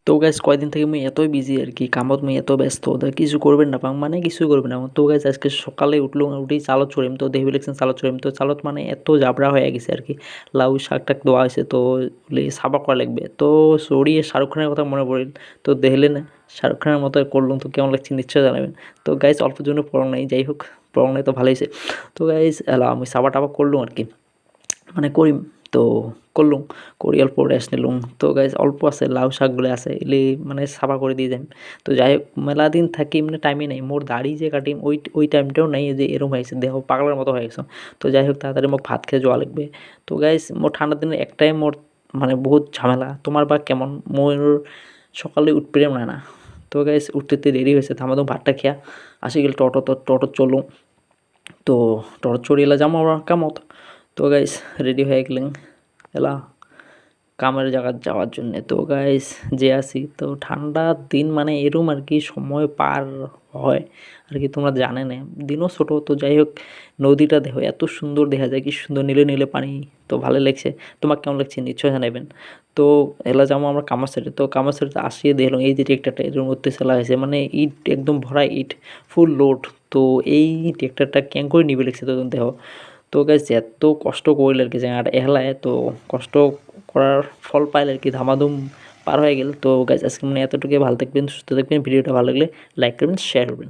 তো গাইজ কয়দিন থেকে মুই এতই বিজি আর কি, কামত মুই এত ব্যস্ত কিছু করবেন না পাং, মানে কিছুই করবেন না। তো গাইজ আজকে সকালে উঠলুম, উঠেই চালত চড়িম, তো দেখি লাগছেন চালত চড়িম, তো চালত মানে এত জাবরা হয়ে গেছে আর কি। লাউ শাক টাক দেওয়া হয়েছে, তো সাফা করা লাগবে। তো চড়িয়ে শাহরুখ খানের কথা মনে পড়িল, তো দেখলেন শাহরুখ খানের মতো করলুম, তো কেমন লাগছে নিশ্চয় জানাবেন। তো গাইজ অল্পের জন্য পড়ং নাই, যাই হোক পড়ং নাই তো ভালো হয়েছে। তো গাইজ আমি সাফা টাফা করলুম আর কি, মানে করিম। তো করলুম, করি অল্প রেস্ট নিলুম। তো গাইজ অল্প আছে লাউ শাকগুলো আছে এলে মানে সাফা করে দিয়ে যাই। তো যাই হোক মেলা দিন থাকি মানে টাইমই নেই মোর, দাড়ি যে কাটিম ওই টাইমটাও নাই, যে এরম হয়েছে দেহ পাগলার মতো হয়ে গেছে। তো যাই হোক তাড়াতাড়ি মোক ভাত খেয়ে যাওয়া লাগবে। তো গাইজ মোর ঠান্ডার দিনে একটাই মোর মানে বহুত ঝামেলা, তোমার বা কেমন, মোর সকালে উঠপিরে মানে না। তো গাইজ উঠতে দেরি হয়েছে, থামাতো ভাতটা খেয়া আসি গেল টোটো চলুম। তো টোটো চড়িয়ে এলা যাবো আমরা কামত। তো গাইস রেডি হয়ে গেলেন এলা কামের জায়গায় যাওয়ার জন্যে। তো গাইস যে আসি, তো ঠান্ডার দিন মানে এরম আর কি সময় পার হয় আর কি, তোমরা জানে না। দিনও ছোট, তো যাই হোক নদীটা দেখো এত সুন্দর দেখা যায়, কি সুন্দর নীলে নীলে পানি। তো ভালো লাগছে, তোমার কেমন লাগছে নিশ্চয় জানাবেন। তো এলা যাবো আমরা কামার সাইডে, তো কামার সাইডে আসিয়ে দেখলাম এই যে ট্রেক্টরটা এর মধ্যে চলা হয়েছে, মানে ইট একদম ভরা ইট, ফুল লোড। তো এই ট্রেক্টরটা কেন করে নিবে লাগছে তো দেখো। তো গাইস এত কষ্ট করলে আর কি জায়গাটা এহলায়, তো কষ্ট করার ফল পাইলে আর কি, ধামাধুম পার হয়ে গেল। তো গাইস আজকে মানে এতটুকুই, ভালো থাকবেন সুস্থ থাকবেন, ভিডিওটা ভালো লাগলে লাইক করবেন শেয়ার করবেন।